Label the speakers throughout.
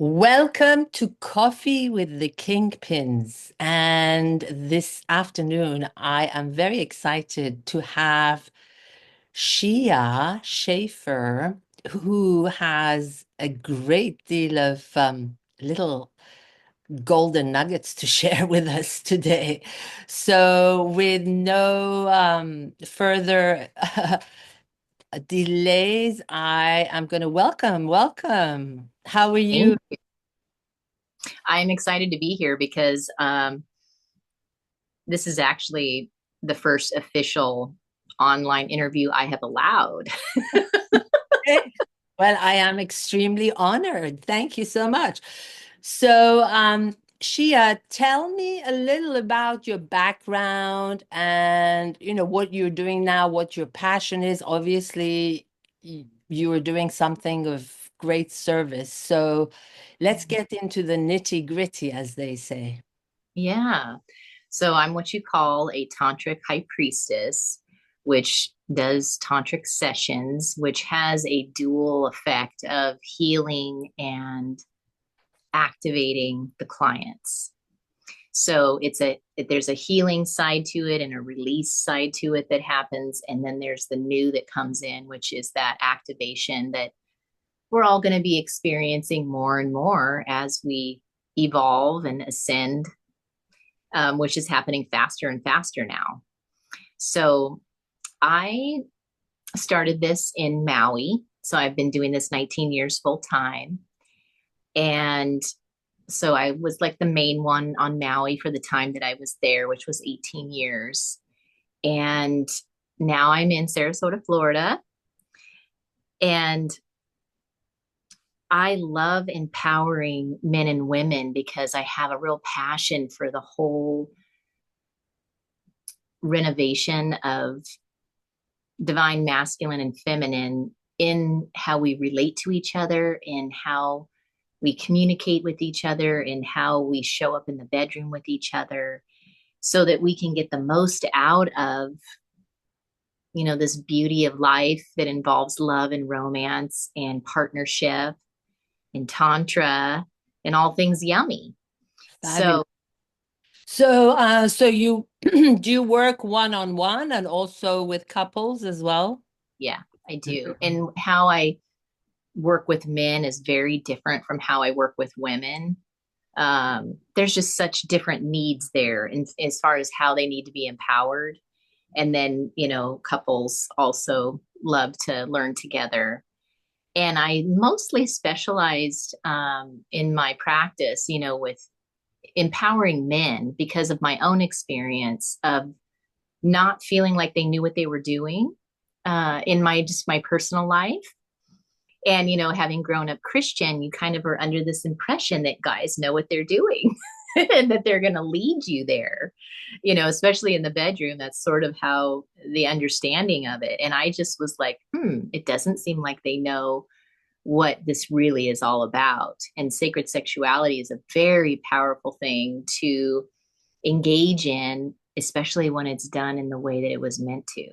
Speaker 1: Welcome to Coffee with the Kingpins. And this afternoon, I am very excited to have Sheea Shafer, who has a great deal of little golden nuggets to share with us today. So, with no further delays, I am going to welcome. How are you?
Speaker 2: Thank you. I'm excited to be here because this is actually the first official online interview I have allowed.
Speaker 1: Well, I am extremely honored. Thank you so much. So, Shia, tell me a little about your background and what you're doing now, what your passion is. Obviously, you are doing something of great service. So, let's get into the nitty-gritty, as they say.
Speaker 2: Yeah. So I'm what you call a tantric high priestess, which does tantric sessions, which has a dual effect of healing and activating the clients. So there's a healing side to it and a release side to it that happens, and then there's the new that comes in, which is that activation that we're all going to be experiencing more and more as we evolve and ascend, which is happening faster and faster now. So I started this in Maui. So I've been doing this 19 years full time. And so I was like the main one on Maui for the time that I was there, which was 18 years. And now I'm in Sarasota, Florida. And I love empowering men and women because I have a real passion for the whole renovation of divine masculine and feminine in how we relate to each other, in how we communicate with each other, in how we show up in the bedroom with each other, so that we can get the most out of this beauty of life that involves love and romance and partnership and tantra and all things yummy.
Speaker 1: Fabulous.
Speaker 2: So
Speaker 1: So you do you work one-on-one and also with couples as well?
Speaker 2: yeah, I do. And how I work with men is very different from how I work with women. There's just such different needs there, and as far as how they need to be empowered. And then, couples also love to learn together. And I mostly specialized in my practice, with empowering men because of my own experience of not feeling like they knew what they were doing in my personal life. And having grown up Christian, you kind of are under this impression that guys know what they're doing and that they're going to lead you there, especially in the bedroom. That's sort of how the understanding of it. And I just was like, it doesn't seem like they know what this really is all about. And sacred sexuality is a very powerful thing to engage in, especially when it's done in the way that it was meant to.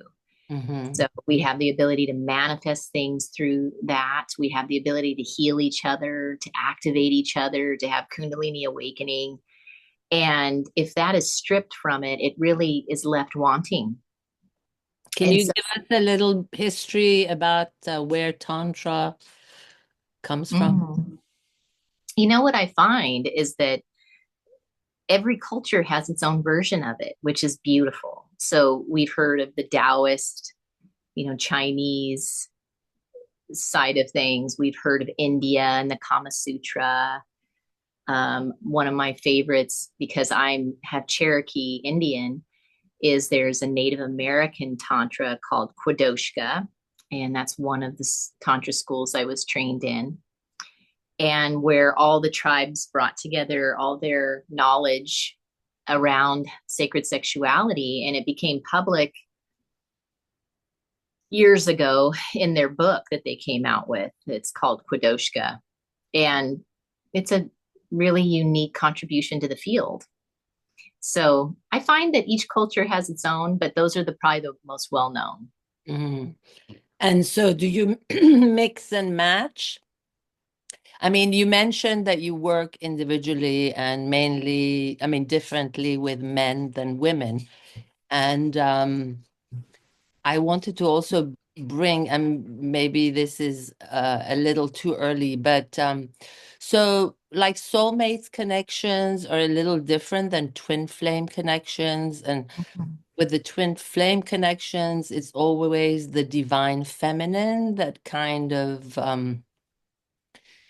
Speaker 1: Hmm.
Speaker 2: So we have the ability to manifest things through that. We have the ability to heal each other, to activate each other, to have Kundalini awakening. And if that is stripped from it, it really is left wanting.
Speaker 1: Can
Speaker 2: And
Speaker 1: you
Speaker 2: so,
Speaker 1: give us a little history about where Tantra comes from?
Speaker 2: mm, what I find is that every culture has its own version of it, which is beautiful. So we've heard of the Taoist, Chinese side of things. We've heard of India and the Kama Sutra. One of my favorites, because I have Cherokee Indian, is there's a Native American Tantra called Kwadoshka, and that's one of the Tantra schools I was trained in, and where all the tribes brought together all their knowledge around sacred sexuality, and it became public years ago in their book that they came out with. It's called Kwadoshka, and it's a really unique contribution to the field. So I find that each culture has its own, but those are probably the most well known.
Speaker 1: Mhm. And so do you mix and match? I mean, you mentioned that you work individually and mainly, I mean, differently with men than women. And I wanted to also bring, and maybe this is a little too early, but so like soulmates connections are a little different than twin flame connections. And
Speaker 2: Mhm.
Speaker 1: with the twin flame connections, it's always the divine feminine that kind of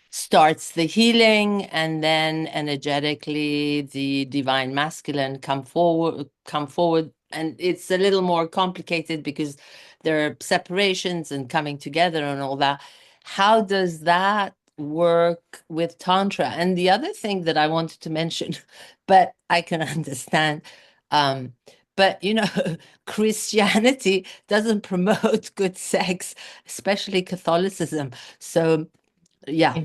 Speaker 1: starts the healing, and then energetically the divine masculine come forward, and it's a little more complicated because there are separations and coming together and all that. How does that work with tantra? And the other thing that I wanted to mention, but I can understand, um but Christianity doesn't promote good sex, especially Catholicism. So yeah.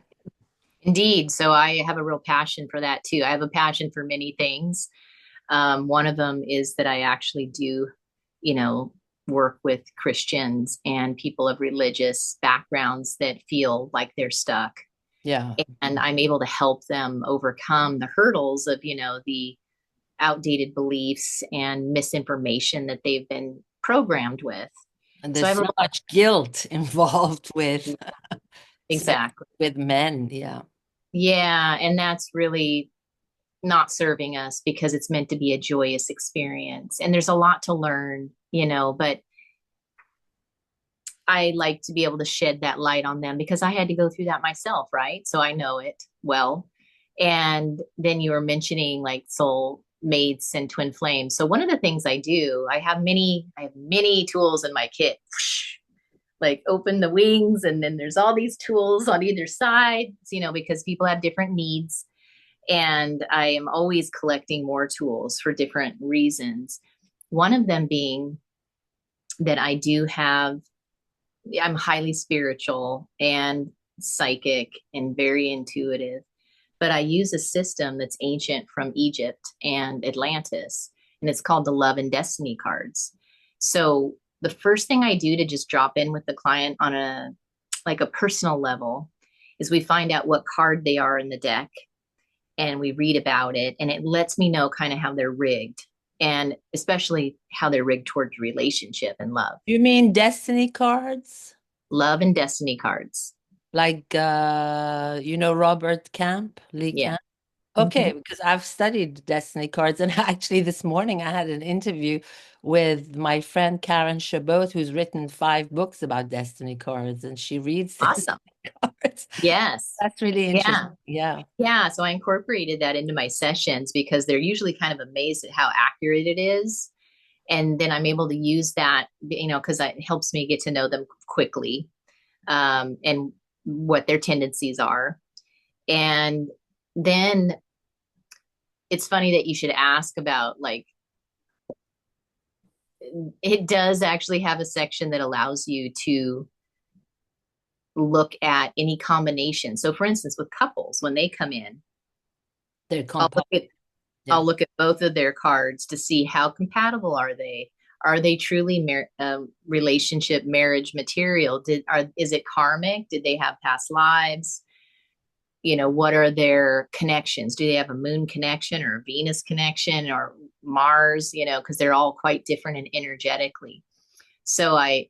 Speaker 2: Indeed. So I have a real passion for that too. I have a passion for many things. One of them is that I actually do, you know, work with Christians and people of religious backgrounds that feel like they're stuck.
Speaker 1: Yeah.
Speaker 2: And I'm able to help them overcome the hurdles of, the outdated beliefs and misinformation that they've been programmed with.
Speaker 1: And
Speaker 2: So I
Speaker 1: there's
Speaker 2: have a
Speaker 1: so much guilt involved with, especially
Speaker 2: exactly.
Speaker 1: with men. Yeah.
Speaker 2: Yeah. And that's really not serving us because it's meant to be a joyous experience. And there's a lot to learn, but I like to be able to shed that light on them because I had to go through that myself, right? So I know it well. And then you were mentioning like soul mates and twin flames. So one of the things I have many tools in my kit. Like open the wings, and then there's all these tools on either side, because people have different needs. And I am always collecting more tools for different reasons. One of them being that I'm highly spiritual and psychic and very intuitive, but I use a system that's ancient from Egypt and Atlantis, and it's called the Love and Destiny cards. So the first thing I do to just drop in with the client on a personal level is we find out what card they are in the deck, and we read about it, and it lets me know kind of how they're rigged, and especially how they're rigged towards relationship and love.
Speaker 1: You mean destiny cards?
Speaker 2: Love and destiny cards.
Speaker 1: Like Robert Lee
Speaker 2: Yeah.
Speaker 1: Camp?
Speaker 2: Mm-hmm.
Speaker 1: Okay, because I've studied destiny cards, and actually this morning I had an interview with my friend Karen Chabot, who's written 5 books about destiny cards, and she reads destiny
Speaker 2: Awesome.
Speaker 1: cards.
Speaker 2: Yes.
Speaker 1: That's really interesting.
Speaker 2: Yeah.
Speaker 1: Yeah.
Speaker 2: Yeah. So I incorporated that into my sessions because they're usually kind of amazed at how accurate it is. And then I'm able to use that, because it helps me get to know them quickly, and what their tendencies are. And then it's funny that you should ask about, like, it does actually have a section that allows you to look at any combination. So for instance, with couples, when they come in,
Speaker 1: They're
Speaker 2: I'll look
Speaker 1: composite.
Speaker 2: at
Speaker 1: Yeah.
Speaker 2: I'll look at both of their cards to see how compatible are they. Are they truly relationship marriage material? Is it karmic? Did they have past lives? What are their connections? Do they have a moon connection or a Venus connection or Mars? Because they're all quite different and energetically. So I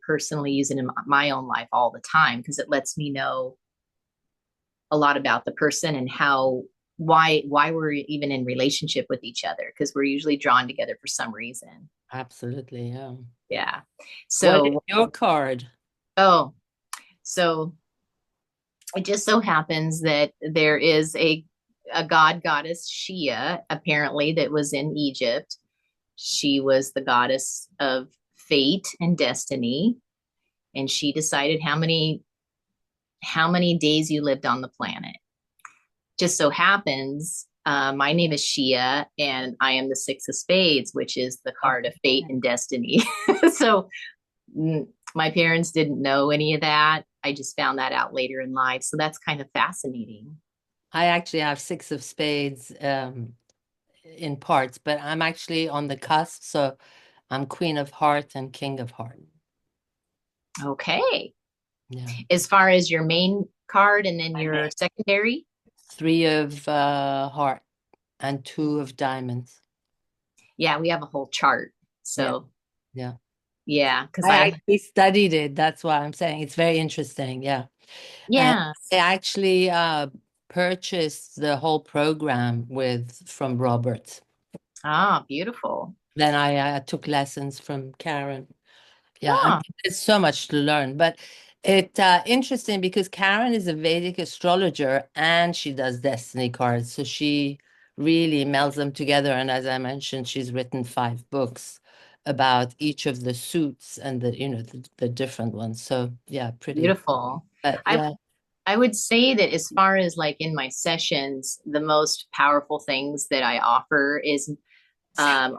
Speaker 2: personally use it in my own life all the time because it lets me know a lot about the person and why we're even in relationship with each other, because we're usually drawn together for some reason.
Speaker 1: Absolutely. Yeah.
Speaker 2: Yeah.
Speaker 1: What is
Speaker 2: So,
Speaker 1: your card?
Speaker 2: oh, so it just so happens that there is a goddess Sheea, apparently, that was in Egypt. She was the goddess of fate and destiny, and she decided how many days you lived on the planet. Just so happens, my name is Sheea, and I am the Six of Spades, which is the card of fate and destiny. So my parents didn't know any of that. I just found that out later in life. So that's kind of fascinating.
Speaker 1: I actually have 6 of spades in parts, but I'm actually on the cusp. So I'm Queen of Heart and King of Heart.
Speaker 2: Okay.
Speaker 1: Yeah.
Speaker 2: As far as your main card and then your secondary?
Speaker 1: Three of heart and two of diamonds.
Speaker 2: Yeah, we have a whole chart.
Speaker 1: Yeah,
Speaker 2: So
Speaker 1: yeah.
Speaker 2: yeah, because
Speaker 1: I
Speaker 2: I
Speaker 1: actually studied it. That's why I'm saying it's very interesting. Yeah. And
Speaker 2: yeah.
Speaker 1: I actually purchased the whole program with from Robert.
Speaker 2: Ah, beautiful.
Speaker 1: Then I took lessons from Karen. Yeah, I
Speaker 2: Ah,
Speaker 1: mean, there's so much to learn, but it interesting because Karen is a Vedic astrologer and she does destiny cards. So she really melds them together. And as I mentioned, she's written 5 books about each of the suits and the different ones. So yeah, pretty.
Speaker 2: beautiful.
Speaker 1: But
Speaker 2: I
Speaker 1: yeah.
Speaker 2: I would say that as far as like in my sessions, the most powerful things that I offer is a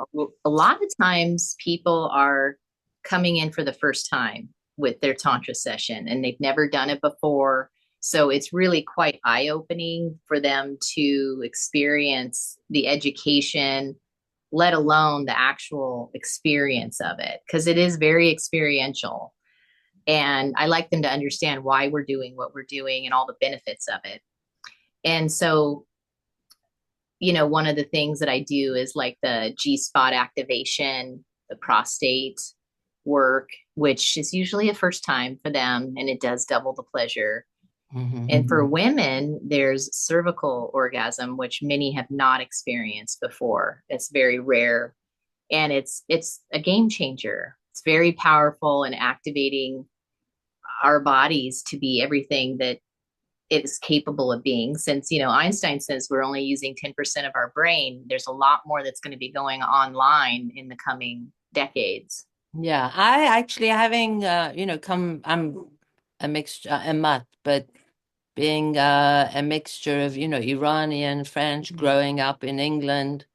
Speaker 2: lot of times people are coming in for the first time with their Tantra session and they've never done it before. So it's really quite eye opening for them to experience the education, let alone the actual experience of it, because it is very experiential. And I like them to understand why we're doing what we're doing and all the benefits of it. And so, one of the things that I do is like the G spot activation, the prostate work, which is usually a first time for them, and it does double the pleasure.
Speaker 1: Mhm.
Speaker 2: And for women, there's cervical orgasm, which many have not experienced before. It's very rare, and it's a game changer. It's very powerful and activating our bodies to be everything that it is capable of being. Since Einstein says we're only using 10% of our brain, there's a lot more that's going to be going online in the coming decades.
Speaker 1: Yeah, I actually having I'm a mixture a mutt, but being a mixture of, Iranian, French, growing up in England.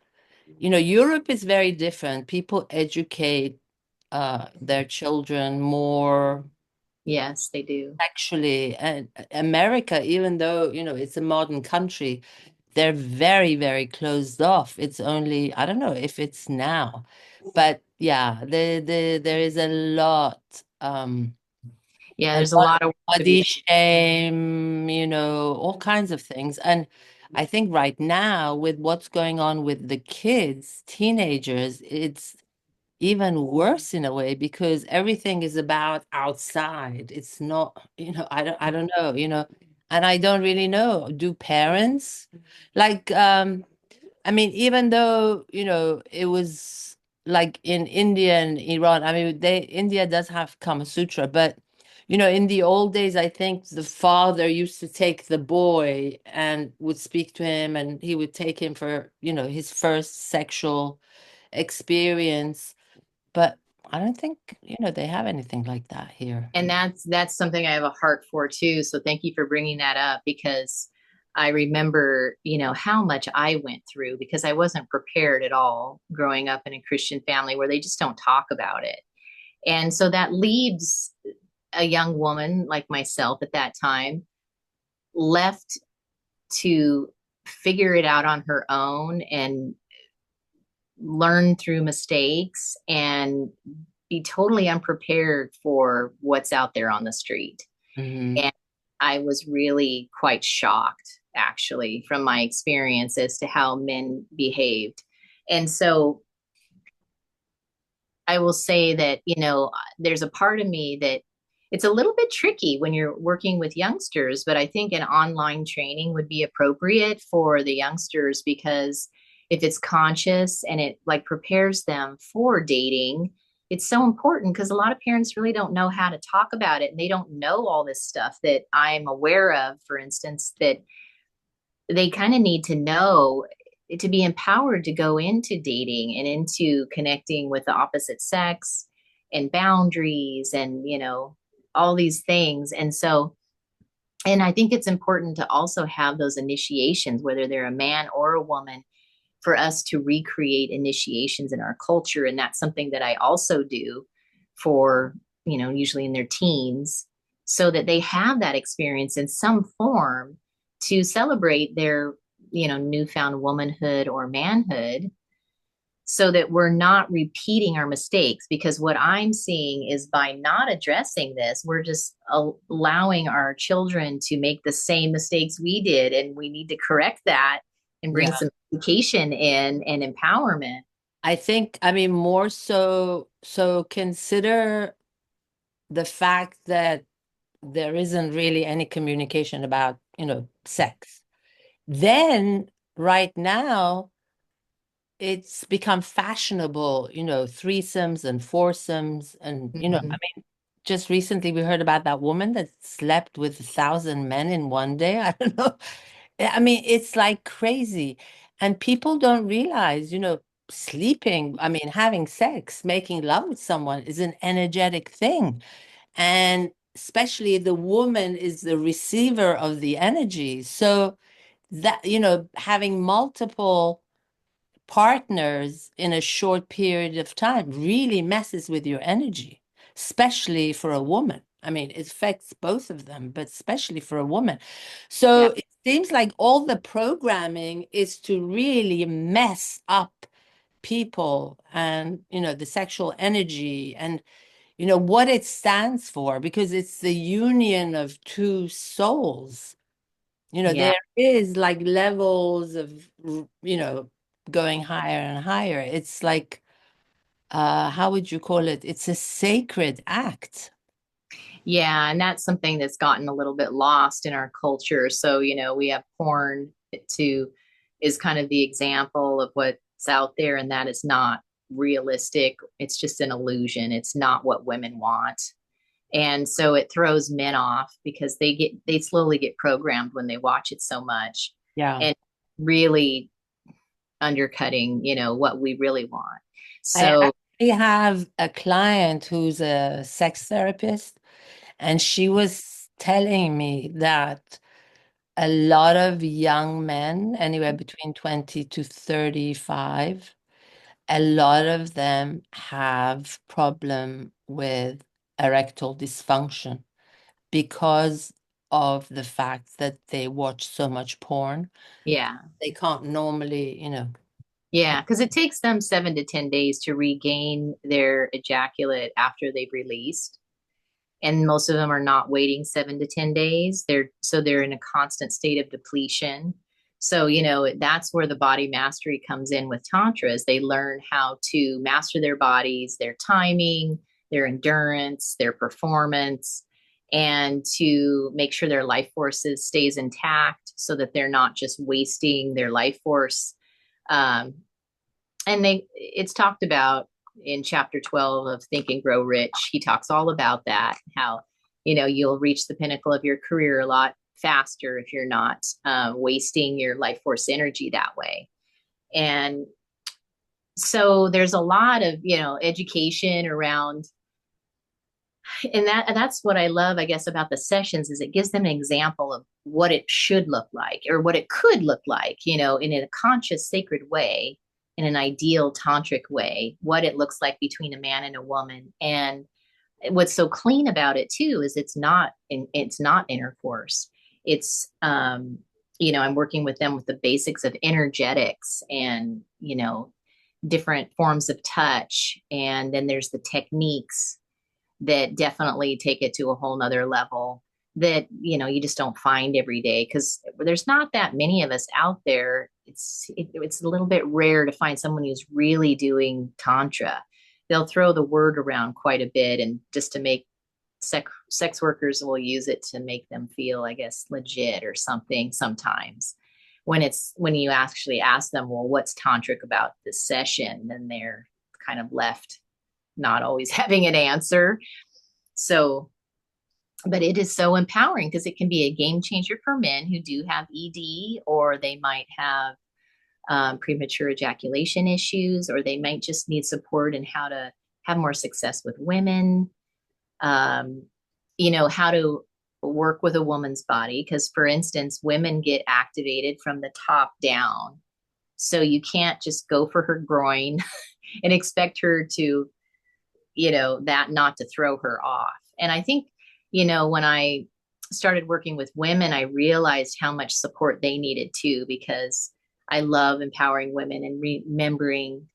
Speaker 1: Europe is very different. People educate their children more
Speaker 2: Yes, they do.
Speaker 1: sexually. And America, even though, it's a modern country, they're very, very closed off. It's only, I don't know if it's now, but yeah, there is
Speaker 2: Yeah,
Speaker 1: a
Speaker 2: there's a
Speaker 1: lot
Speaker 2: lot
Speaker 1: of
Speaker 2: of work to be
Speaker 1: body
Speaker 2: done.
Speaker 1: shame, all kinds of things. And I think right now, with what's going on with the kids, teenagers, it's even worse in a way because everything is about outside. It's not, I don't know, and I don't really know. Do parents like I mean, even though, it was like in India and Iran, I mean, India does have Kama Sutra, but in the old days, I think the father used to take the boy and would speak to him, and he would take him for, his first sexual experience. But I don't think, they have anything like that here.
Speaker 2: And that's something I have a heart for too. So thank you for bringing that up, because I remember, how much I went through because I wasn't prepared at all growing up in a Christian family where they just don't talk about it. And so that leaves a young woman like myself at that time left to figure it out on her own and learn through mistakes and be totally unprepared for what's out there on the street.
Speaker 1: Hmm.
Speaker 2: And I was really quite shocked, actually, from my experience as to how men behaved. And so I will say that, there's a part of me that it's a little bit tricky when you're working with youngsters, but I think an online training would be appropriate for the youngsters because if it's conscious and it like prepares them for dating, it's so important because a lot of parents really don't know how to talk about it and they don't know all this stuff that I'm aware of, for instance, that they kind of need to know to be empowered to go into dating and into connecting with the opposite sex and boundaries and all these things. And I think it's important to also have those initiations, whether they're a man or a woman, for us to recreate initiations in our culture. And that's something that I also do for usually in their teens, so that they have that experience in some form to celebrate their newfound womanhood or manhood. so that we're not repeating our mistakes. Because what I'm seeing is by not addressing this, we're just allowing our children to make the same mistakes we did. And we need to correct that and bring
Speaker 1: Yeah.
Speaker 2: some education in and empowerment.
Speaker 1: I think, I mean, more so consider the fact that there isn't really any communication about, sex. Then right now, it's become fashionable, threesomes and foursomes. And, I
Speaker 2: Mhm.
Speaker 1: mean, just recently we heard about that woman that slept with 1,000 men in one day. I don't know. I mean, it's like crazy. And people don't realize, sleeping, I mean, having sex, making love with someone is an energetic thing. And especially the woman is the receiver of the energy. So that, having multiple partners in a short period of time really messes with your energy, especially for a woman. I mean, it affects both of them, but especially for a woman. So
Speaker 2: Yeah.
Speaker 1: it seems like all the programming is to really mess up people and, the sexual energy and, what it stands for, because it's the union of two souls.
Speaker 2: Yeah.
Speaker 1: There is like levels of, going higher and higher. It's like, how would you call it? It's a sacred act.
Speaker 2: Yeah, and that's something that's gotten a little bit lost in our culture. So, we have porn to is kind of the example of what's out there, and that is not realistic. It's just an illusion. It's not what women want. And so it throws men off because they slowly get programmed when they watch it so much
Speaker 1: Yeah.
Speaker 2: and really undercutting, what we really want.
Speaker 1: I
Speaker 2: So,
Speaker 1: actually have a client who's a sex therapist, and she was telling me that a lot of young men, anywhere between 20 to 35, a lot of them have problem with erectile dysfunction because of the fact that they watch so much porn.
Speaker 2: yeah.
Speaker 1: They can't normally,
Speaker 2: Yeah, because it takes them 7 to 10 days to regain their ejaculate after they've released. And most of them are not waiting 7 to 10 days. They're in a constant state of depletion. So, that's where the body mastery comes in with tantras. They learn how to master their bodies, their timing, their endurance, their performance, and to make sure their life forces stays intact so that they're not just wasting their life force. Um, and it's talked about in chapter 12 of Think and Grow Rich. He talks all about that, how you'll reach the pinnacle of your career a lot faster if you're not wasting your life force energy that way. And so there's a lot of education around, and that's what I love, I guess, about the sessions is it gives them an example of what it should look like or what it could look like, in a conscious, sacred way, in an ideal tantric way, what it looks like between a man and a woman. And what's so clean about it too is it's not intercourse. It's I'm working with them with the basics of energetics and different forms of touch, and then there's the techniques that definitely take it to a whole nother level that you just don't find every day because there's not that many of us out there. It's a little bit rare to find someone who's really doing tantra. They'll throw the word around quite a bit, and just to make sex workers will use it to make them feel, I guess, legit or something sometimes. When you actually ask them, well, what's tantric about this session, then they're kind of left not always having an answer. So, but it is so empowering because it can be a game changer for men who do have ED, or they might have premature ejaculation issues, or they might just need support in how to have more success with women. Um, how to work with a woman's body. Because, for instance, women get activated from the top down. So you can't just go for her groin and expect her to that not to throw her off. And I think, when I started working with women, I realized how much support they needed too, because I love empowering women and remembering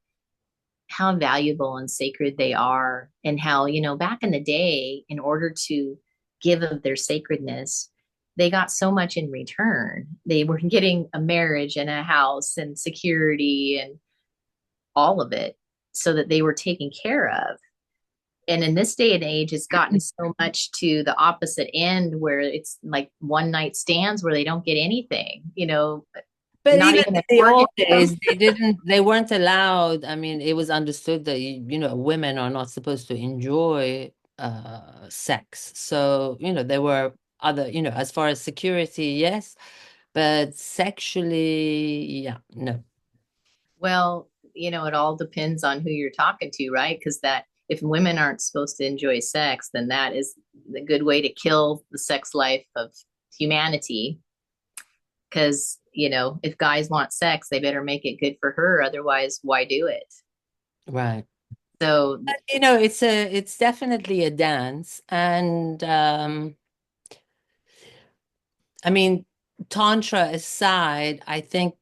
Speaker 2: how valuable and sacred they are, and how, back in the day, in order to give of their sacredness, they got so much in return. They were getting a marriage and a house and security and all of it, so that they were taken care of. And in this day and age, it's gotten so much to the opposite end, where it's like one night stands where they don't get anything,
Speaker 1: But
Speaker 2: not
Speaker 1: even
Speaker 2: even
Speaker 1: in
Speaker 2: an
Speaker 1: the old
Speaker 2: orgasm.
Speaker 1: days, they weren't allowed. I mean, it was understood that, women are not supposed to enjoy sex. So, there were other, as far as security, yes, but sexually, yeah, no.
Speaker 2: Well, it all depends on who you're talking to, right? Because that if women aren't supposed to enjoy sex, then that is the good way to kill the sex life of humanity. Because, if guys want sex, they better make it good for her. Otherwise, why do it?
Speaker 1: Right.
Speaker 2: So,
Speaker 1: It's definitely a dance. And I mean, Tantra aside, I think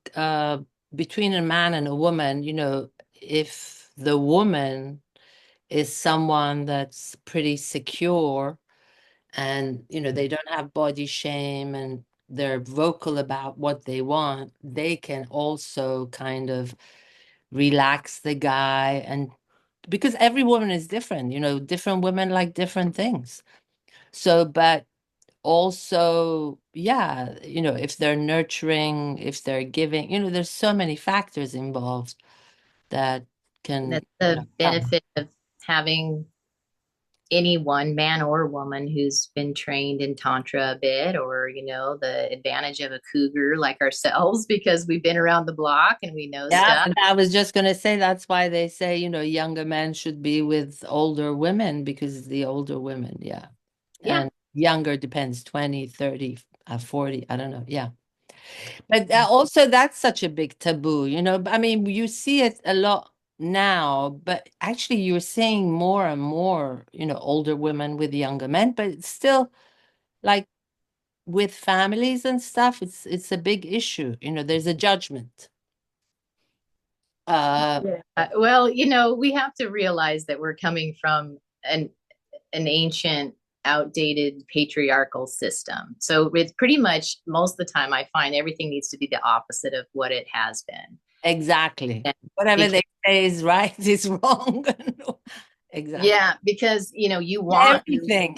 Speaker 1: between a man and a woman, if the woman is someone that's pretty secure and, they don't have body shame and they're vocal about what they want, they can also kind of relax the guy. And because every woman is different, different women like different things. So, but also, yeah, if they're nurturing, if they're giving, there's so many factors involved that can,
Speaker 2: that's the
Speaker 1: help.
Speaker 2: benefit of having anyone, man or woman, who's been trained in Tantra a bit, or, the advantage of a cougar like ourselves, because we've been around the block and we know
Speaker 1: Yeah,
Speaker 2: stuff.
Speaker 1: but I was just going to say that's why they say, younger men should be with older women because the older women, yeah.
Speaker 2: Yeah.
Speaker 1: And younger depends, 20, 30, 40, I don't know. Yeah. But also, that's such a big taboo, I mean, you see it a lot now, but actually, you're seeing more and more, older women with younger men, but it's still like with families and stuff, it's a big issue. There's a judgment. Uh,
Speaker 2: Yeah. Well, we have to realize that we're coming from an ancient, outdated patriarchal system. So it's pretty much most of the time I find everything needs to be the opposite of what it has been.
Speaker 1: exactly.
Speaker 2: And
Speaker 1: Whatever
Speaker 2: because
Speaker 1: they say is right is wrong. Exactly.
Speaker 2: yeah, because
Speaker 1: Everything.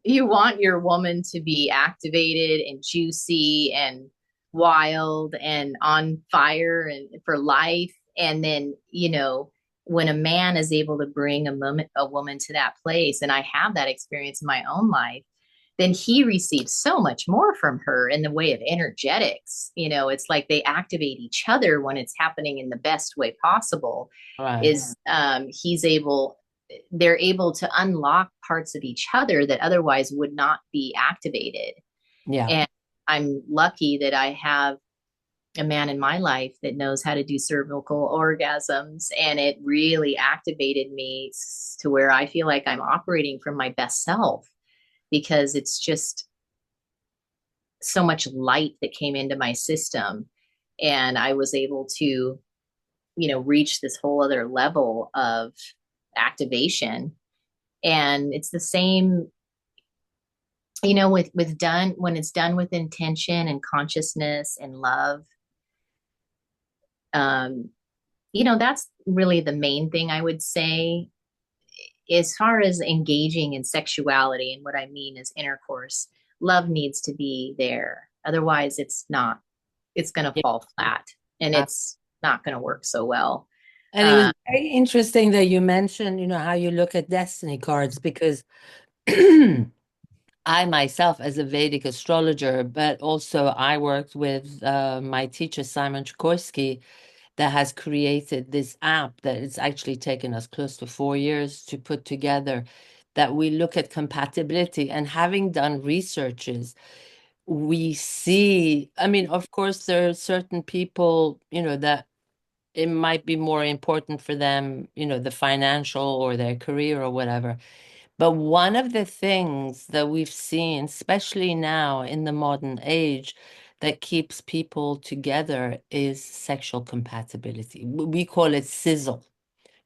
Speaker 2: you want your woman to be activated and juicy and wild and on fire and for life. And then, when a man is able to bring a woman to that place, and I have that experience in my own life, then he receives so much more from her in the way of energetics. It's like they activate each other when it's happening in the best way possible.
Speaker 1: Right.
Speaker 2: Is they're able to unlock parts of each other that otherwise would not be activated.
Speaker 1: Yeah.
Speaker 2: And I'm lucky that I have a man in my life that knows how to do cervical orgasms, and it really activated me to where I feel like I'm operating from my best self, because it's just so much light that came into my system, and I was able to reach this whole other level of activation. And it's the same, with done when it's done with intention and consciousness and love. um that's really the main thing I would say. As far as engaging in sexuality, and what I mean is intercourse, love needs to be there. Otherwise, it's going to
Speaker 1: Yeah.
Speaker 2: fall flat, and it's not going to work so well.
Speaker 1: And it was
Speaker 2: uh,
Speaker 1: very interesting that you mentioned, how you look at destiny cards because I myself, as a Vedic astrologer, but also I worked with my teacher, Simon Chikorsky, that has created this app that it's actually taken us close to 4 years to put together, that we look at compatibility. And having done researches, we see, I mean, of course, there are certain people, that it might be more important for them, the financial or their career or whatever. But one of the things that we've seen, especially now in the modern age, that keeps people together is sexual compatibility. We call it sizzle.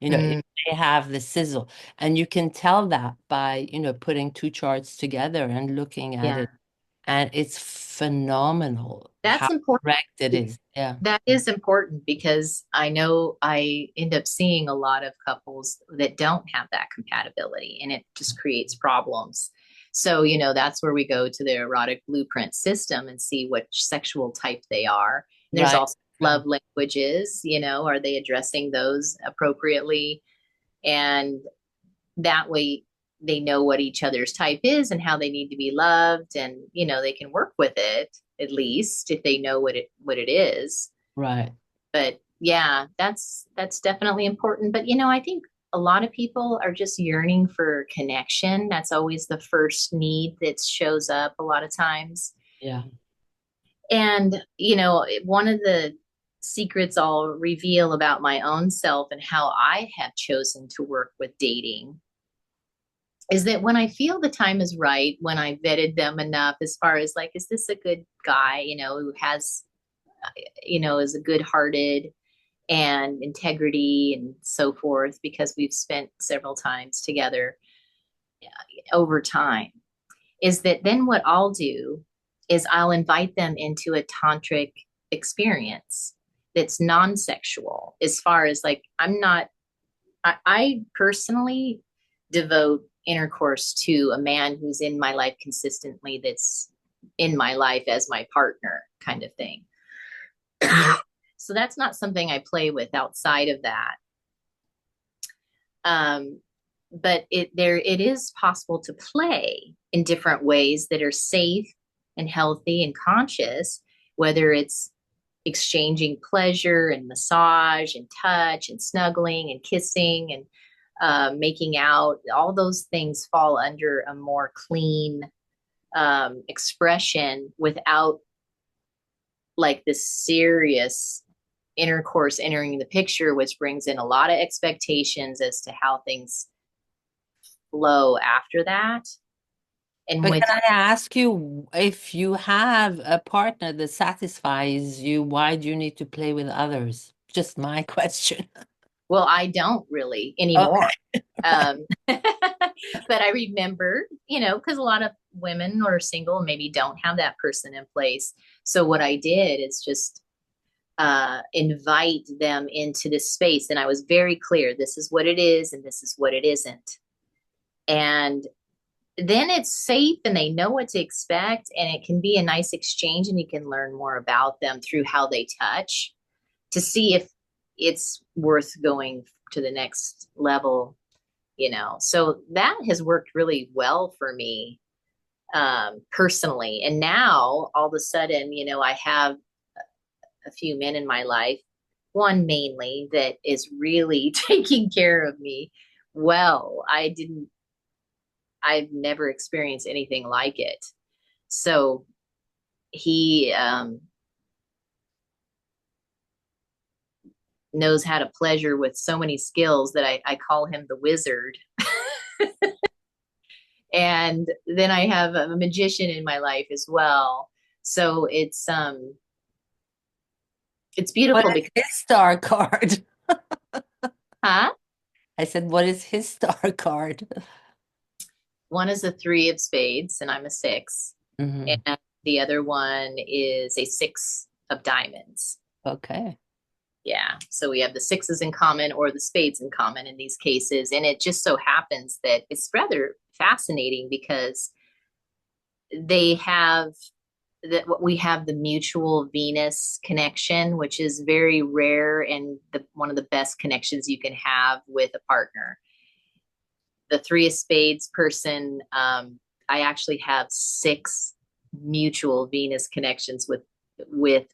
Speaker 1: If
Speaker 2: Mm,
Speaker 1: they have the sizzle. And you can tell that by, putting two charts together and looking at
Speaker 2: yeah,
Speaker 1: it. And it's phenomenal how
Speaker 2: that's important.
Speaker 1: correct it is. Yeah.
Speaker 2: That is important because I know I end up seeing a lot of couples that don't have that compatibility and it just creates problems. So, that's where we go to the erotic blueprint system and see which sexual type they are. And there's
Speaker 1: Right.
Speaker 2: also
Speaker 1: Right.
Speaker 2: love languages, are they addressing those appropriately? And that way they know what each other's type is and how they need to be loved, and they can work with it, at least if they know what it is.
Speaker 1: Right.
Speaker 2: But yeah, that's definitely important. But I think a lot of people are just yearning for connection. That's always the first need that shows up a lot of times.
Speaker 1: Yeah.
Speaker 2: And one of the secrets I'll reveal about my own self and how I have chosen to work with dating is that when I feel the time is right, when I vetted them enough, as far as like, is this a good guy, who has, is a good hearted and integrity and so forth, because we've spent several times together over time, is that then what I'll do is I'll invite them into a tantric experience that's non-sexual, as far as like, I personally devote intercourse to a man who's in my life consistently, that's in my life as my partner kind of thing. So that's not something I play with outside of that. Um, but it is possible to play in different ways that are safe and healthy and conscious, whether it's exchanging pleasure and massage and touch and snuggling and kissing and making out. All those things fall under a more clean expression, without like this serious intercourse entering the picture, which brings in a lot of expectations as to how things flow after that. And
Speaker 1: But
Speaker 2: with,
Speaker 1: can I ask you, if you have a partner that satisfies you, why do you need to play with others? Just my question.
Speaker 2: well, I don't really anymore.
Speaker 1: Okay.
Speaker 2: But I remember, because a lot of women are single and maybe don't have that person in place. So what I did is just invite them into this space. And I was very clear, this is what it is and this is what it isn't. And then it's safe and they know what to expect. And it can be a nice exchange, and you can learn more about them through how they touch to see if it's worth going to the next level. So that has worked really well for me, personally. And now all of a sudden, I have a few men in my life, one mainly that is really taking care of me well. I've never experienced anything like it. So he knows how to pleasure with so many skills that I call him the wizard. And then I have a magician in my life as well. So it's
Speaker 1: What
Speaker 2: beautiful
Speaker 1: is
Speaker 2: because,
Speaker 1: his star card?
Speaker 2: huh?
Speaker 1: I said, what is his star card?
Speaker 2: One is a three of spades, and I'm a six.
Speaker 1: Hmm.
Speaker 2: And the other one is a six of diamonds.
Speaker 1: Okay.
Speaker 2: Yeah. So we have the sixes in common or the spades in common in these cases. And it just so happens that it's rather fascinating because they have that we have the mutual Venus connection, which is very rare and one of the best connections you can have with a partner. The three of spades person, I actually have six mutual Venus connections with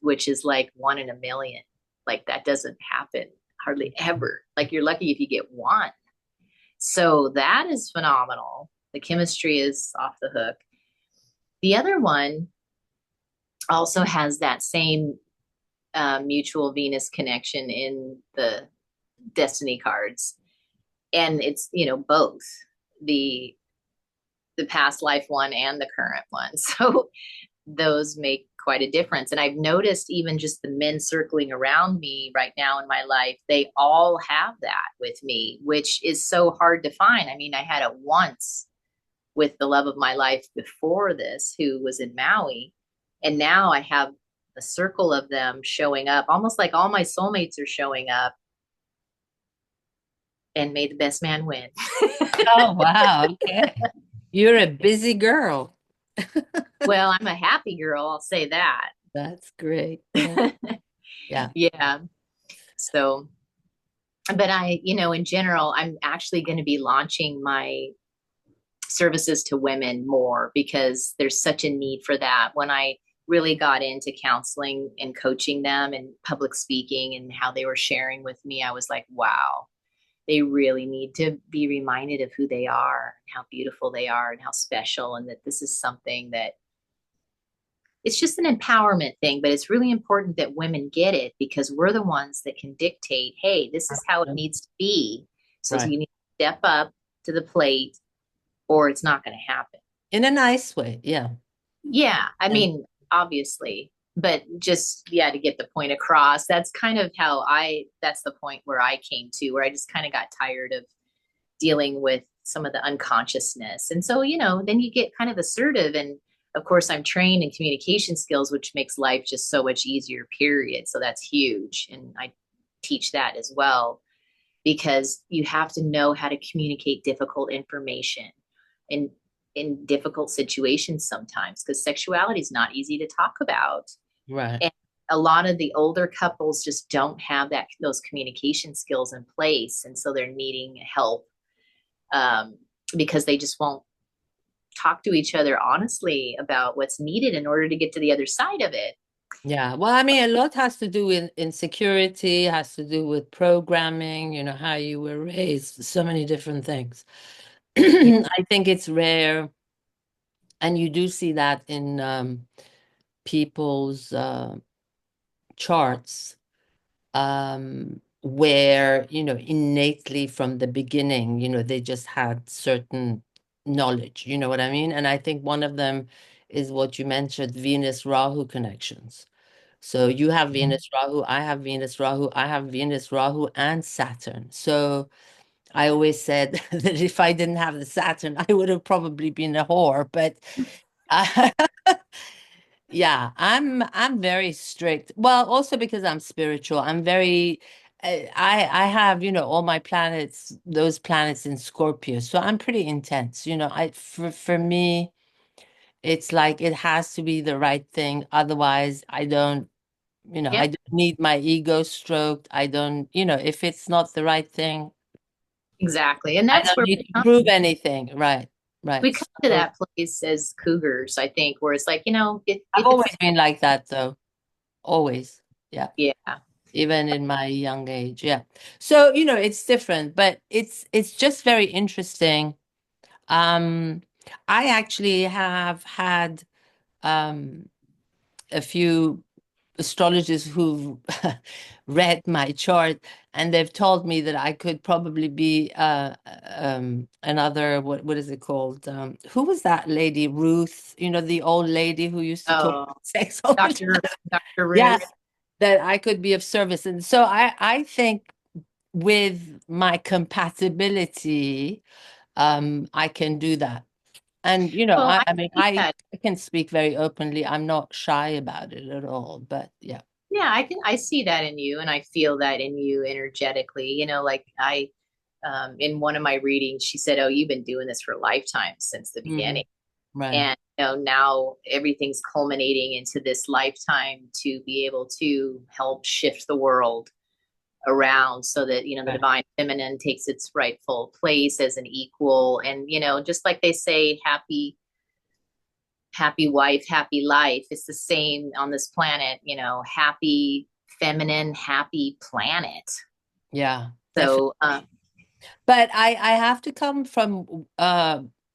Speaker 2: which is like one in a million. Like that doesn't happen hardly ever. Like you're lucky if you get one. So that is phenomenal. The chemistry is off the hook. The other one also has that same mutual Venus connection in the destiny cards, and it's both the past life one and the current one. So those make quite a difference. And I've noticed even just the men circling around me right now in my life, they all have that with me, which is so hard to find. I mean, I had it once with the love of my life before this, who was in Maui. And now I have a circle of them showing up, almost like all my soulmates are showing up, and may the best man win.
Speaker 1: Oh, wow. Okay. You're a busy girl.
Speaker 2: Well, I'm a happy girl, I'll say that.
Speaker 1: That's great. Yeah. Yeah.
Speaker 2: Yeah. So, but in general, I'm actually going to be launching my services to women more because there's such a need for that. When I really got into counseling and coaching them and public speaking and how they were sharing with me, I was like, wow, they really need to be reminded of who they are, how beautiful they are, and how special, and that this is something that it's just an empowerment thing, but it's really important that women get it because we're the ones that can dictate, hey, this is how it needs to be. So
Speaker 1: Right.
Speaker 2: you need to step up to the plate or it's not going to happen.
Speaker 1: In a nice way. Yeah.
Speaker 2: Yeah. I
Speaker 1: And
Speaker 2: mean, obviously, but just, yeah, to get the point across, that's kind of that's the point where I came to, where I just kind of got tired of dealing with some of the unconsciousness. And so, then you get kind of assertive. And of course, I'm trained in communication skills, which makes life just so much easier, period. So that's huge. And I teach that as well because you have to know how to communicate difficult information in in difficult situations sometimes because sexuality is not easy to talk about.
Speaker 1: right.
Speaker 2: And a lot of the older couples just don't have those communication skills in place. And so they're needing help um, because they just won't talk to each other honestly about what's needed in order to get to the other side of it.
Speaker 1: Yeah. Well, I mean, a lot has to do with insecurity, has to do with programming, how you were raised, so many different things.
Speaker 2: Yeah.
Speaker 1: I think it's rare, and you do see that in people's charts, where, innately from the beginning, they just had certain knowledge, you know what I mean? And I think one of them is what you mentioned, Venus Rahu connections. So you have Venus Rahu, I have Venus Rahu, I have Venus Rahu and Saturn. So I always said that if I didn't have the Saturn, I would have probably been a whore. But uh, yeah, I'm very strict. Well, also because I'm spiritual, I'm very I have, all my planets, those planets in Scorpio. So I'm pretty intense. For me, it's like it has to be the right thing. Otherwise, I
Speaker 2: Yep,
Speaker 1: don't need my ego stroked. I don't, if it's not the right thing,
Speaker 2: exactly. And
Speaker 1: I
Speaker 2: that's
Speaker 1: don't
Speaker 2: where
Speaker 1: need to prove anything. Right. Right.
Speaker 2: we come to
Speaker 1: So
Speaker 2: that place as cougars, I think, where it's like,
Speaker 1: I've
Speaker 2: if it's,
Speaker 1: always been like that though. Always. Yeah.
Speaker 2: yeah.
Speaker 1: Even in my young age. Yeah. So, it's different, but it's just very interesting. Um, I actually have had um a few astrologers who've read my chart, and they've told me that I could probably be another, what is it called? Who was that lady? Ruth, the old lady who used to talk
Speaker 2: Oh,
Speaker 1: about sex all the
Speaker 2: Dr.
Speaker 1: time.
Speaker 2: Dr. Ruth.
Speaker 1: Yeah, that I could be of service. And so I think with my compatibility, I can do that. And
Speaker 2: Well,
Speaker 1: I,
Speaker 2: I
Speaker 1: I mean
Speaker 2: see that.
Speaker 1: I can speak very openly. I'm not shy about it at all. But yeah.
Speaker 2: Yeah, I see that in you and I feel that in you energetically. Like in one of my readings, she said, oh, you've been doing this for lifetimes since the
Speaker 1: Hmm.
Speaker 2: beginning.
Speaker 1: Right.
Speaker 2: And now everything's culminating into this lifetime to be able to help shift the world around so that the
Speaker 1: Right.
Speaker 2: divine feminine takes its rightful place as an equal. And just like they say, happy wife, happy life. It's the same on this planet. Happy feminine, happy planet.
Speaker 1: Yeah,
Speaker 2: So
Speaker 1: definitely. But I have to come from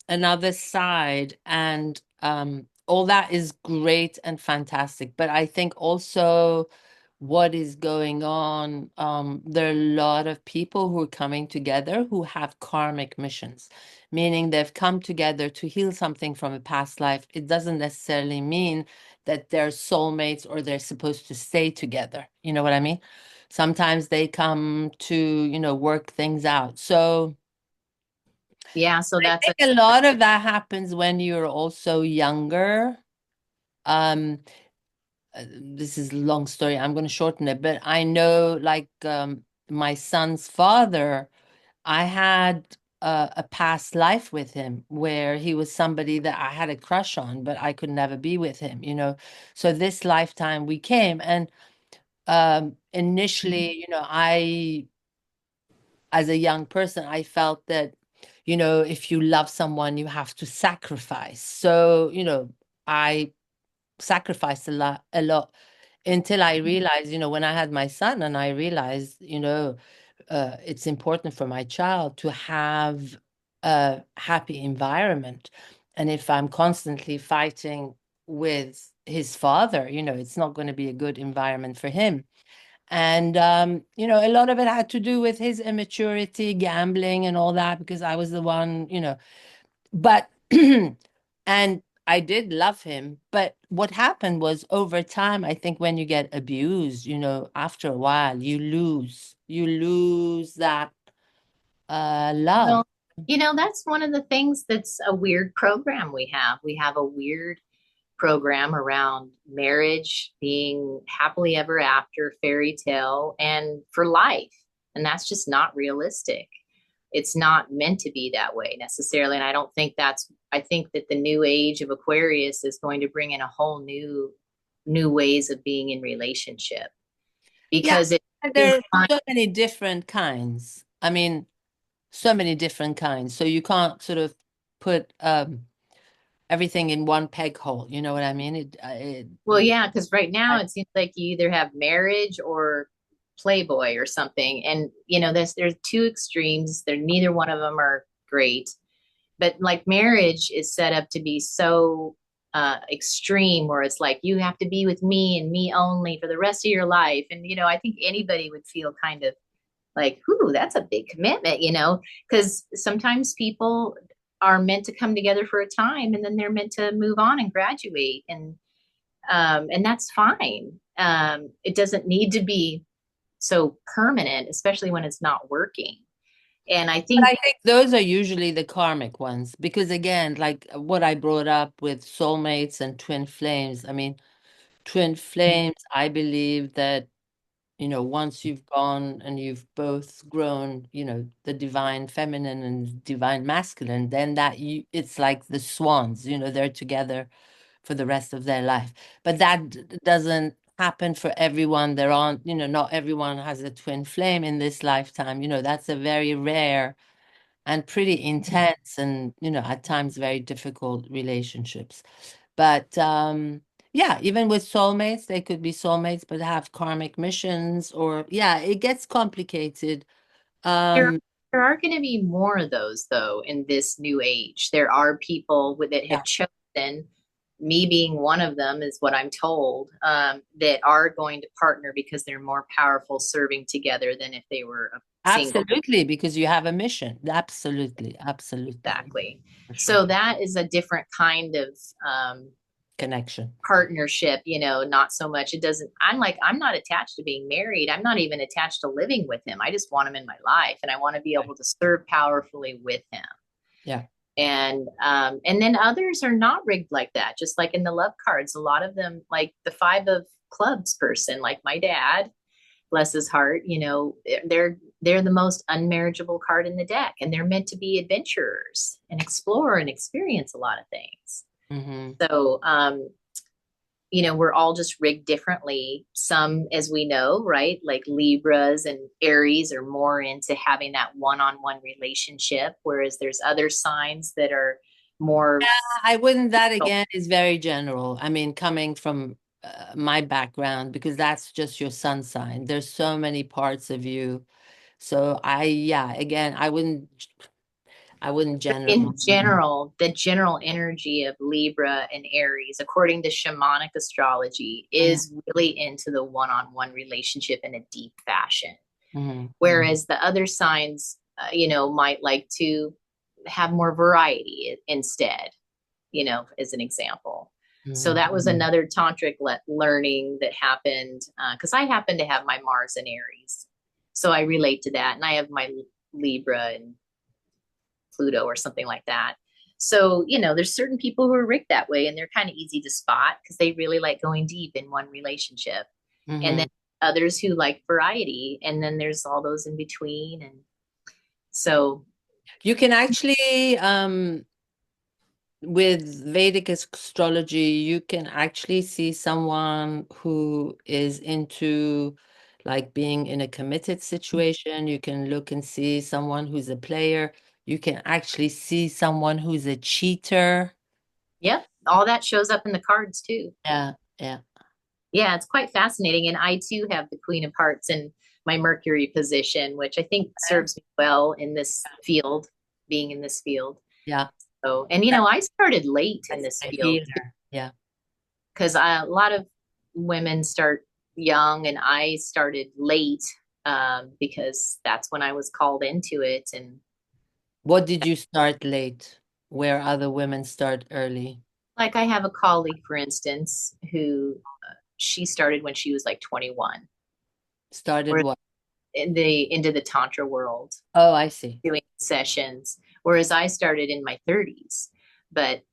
Speaker 1: another side, and all that is great and fantastic. But I think also what is going on. There are a lot of people who are coming together who have karmic missions, meaning they've come together to heal something from a past life. It doesn't necessarily mean that they're soulmates or they're supposed to stay together. You know what I mean? Sometimes they come to, work things out. So
Speaker 2: Yeah, so
Speaker 1: I
Speaker 2: that's
Speaker 1: think a lot of that happens when you're also younger. Um, this is a long story. I'm going to shorten it, but I know, like, my son's father, I had a past life with him where he was somebody that I had a crush on, but I could never be with him. So this lifetime we came, and initially, as a young person, I felt that, if you love someone, you have to sacrifice. So, I sacrificed a lot until I realized, when I had my son, and I realized, it's important for my child to have a happy environment. And if I'm constantly fighting with his father, it's not going to be a good environment for him. And, a lot of it had to do with his immaturity, gambling, and all that, because I was the one. But, and I did love him. But what happened was, over time, I think when you get abused, after a while, you lose that love.
Speaker 2: well, that's one of the things that's a weird program we have. We have a weird program around marriage being happily ever after, fairy tale, and for life. And that's just not realistic. It's not meant to be that way necessarily. And I think that the new age of Aquarius is going to bring in a whole new ways of being in relationship
Speaker 1: Yeah,
Speaker 2: because it
Speaker 1: and
Speaker 2: do
Speaker 1: there are
Speaker 2: find,
Speaker 1: so many different kinds. I mean, so many different kinds. So you can't sort of put everything in one peg hole. You know what I mean?
Speaker 2: well, yeah, because right now it seems like you either have marriage or Playboy or something. And there's two extremes. There neither one of them are great. But like marriage is set up to be so extreme where it's like you have to be with me and me only for the rest of your life. And I think anybody would feel kind of like, "Ooh, that's a big commitment," because sometimes people are meant to come together for a time and then they're meant to move on and graduate, and that's fine. It doesn't need to be so permanent, especially when it's not working. And I
Speaker 1: But
Speaker 2: think,
Speaker 1: I think those are usually the karmic ones, because again, like what I brought up with soulmates and twin flames. I mean, twin flames, I believe that, once you've gone and you've both grown, the divine feminine and divine masculine, then it's like the swans, they're together for the rest of their life. But that doesn't happen for everyone. There aren't, not everyone has a twin flame in this lifetime. That's a very rare and pretty intense and, at times very difficult relationships. But yeah, even with soulmates, they could be soulmates, but have karmic missions, or yeah, it gets complicated.
Speaker 2: There,
Speaker 1: Um,
Speaker 2: there are going to be more of those, though, in this new age. There are people that
Speaker 1: yeah,
Speaker 2: have chosen, me being one of them, is what I'm told, that are going to partner because they're more powerful serving together than if they were a single.
Speaker 1: absolutely, because you have a mission. Absolutely, absolutely,
Speaker 2: Exactly.
Speaker 1: for sure.
Speaker 2: So that is a different kind of
Speaker 1: Connection.
Speaker 2: partnership, not so much. It doesn't, I'm not attached to being married. I'm not even attached to living with him. I just want him in my life and I want to be
Speaker 1: Right.
Speaker 2: able to serve powerfully with him.
Speaker 1: Yeah.
Speaker 2: And then others are not rigged like that. Just like in the love cards, a lot of them, like the five of clubs person, like my dad, bless his heart, they're the most unmarriageable card in the deck, and they're meant to be adventurers and explore and experience a lot of things.
Speaker 1: Hmm.
Speaker 2: So, we're all just rigged differently. Some, as we know, right, like Libras and Aries are more into having that one-on-one relationship, whereas there's other signs that are more.
Speaker 1: I wouldn't, that again is very general. I mean, coming from my background, because that's just your sun sign. There's so many parts of you. So yeah, again, I wouldn't
Speaker 2: In
Speaker 1: generalize.
Speaker 2: general, the general energy of Libra and Aries, according to shamanic astrology,
Speaker 1: Mhm,
Speaker 2: is really into the one-on-one relationship in a deep fashion.
Speaker 1: mhm,
Speaker 2: Whereas the other signs, might like to have more variety instead, as an example. So
Speaker 1: mhm.
Speaker 2: that was another tantric learning that happened because I happen to have my Mars in Aries. So I relate to that. And I have my Libra and Pluto or something like that. So, there's certain people who are rigged that way and they're kind of easy to spot because they really like going deep in one relationship. And then
Speaker 1: Mhm.
Speaker 2: others who like variety. And then there's all those in between. And so,
Speaker 1: You can actually, with Vedic astrology, you can actually see someone who is into like being in a committed situation. You can look and see someone who's a player. You can actually see someone who's a cheater.
Speaker 2: yep, all that shows up in the cards too.
Speaker 1: Yeah, yeah,
Speaker 2: Yeah, it's quite fascinating. And I too have the Queen of Hearts in my Mercury position, which I think serves me well in this field, being in this field.
Speaker 1: yeah.
Speaker 2: So, and I started late in
Speaker 1: That's
Speaker 2: this
Speaker 1: a
Speaker 2: field
Speaker 1: healer. Yeah.
Speaker 2: because a lot of women start young and I started late because that's when I was called into it. And
Speaker 1: What did you start late, where other women start early?
Speaker 2: like I have a colleague, for instance, who she started when she was like 21,
Speaker 1: Started
Speaker 2: or
Speaker 1: what?
Speaker 2: into the Tantra world,
Speaker 1: Oh, I see.
Speaker 2: doing sessions, whereas I started in my 30s. But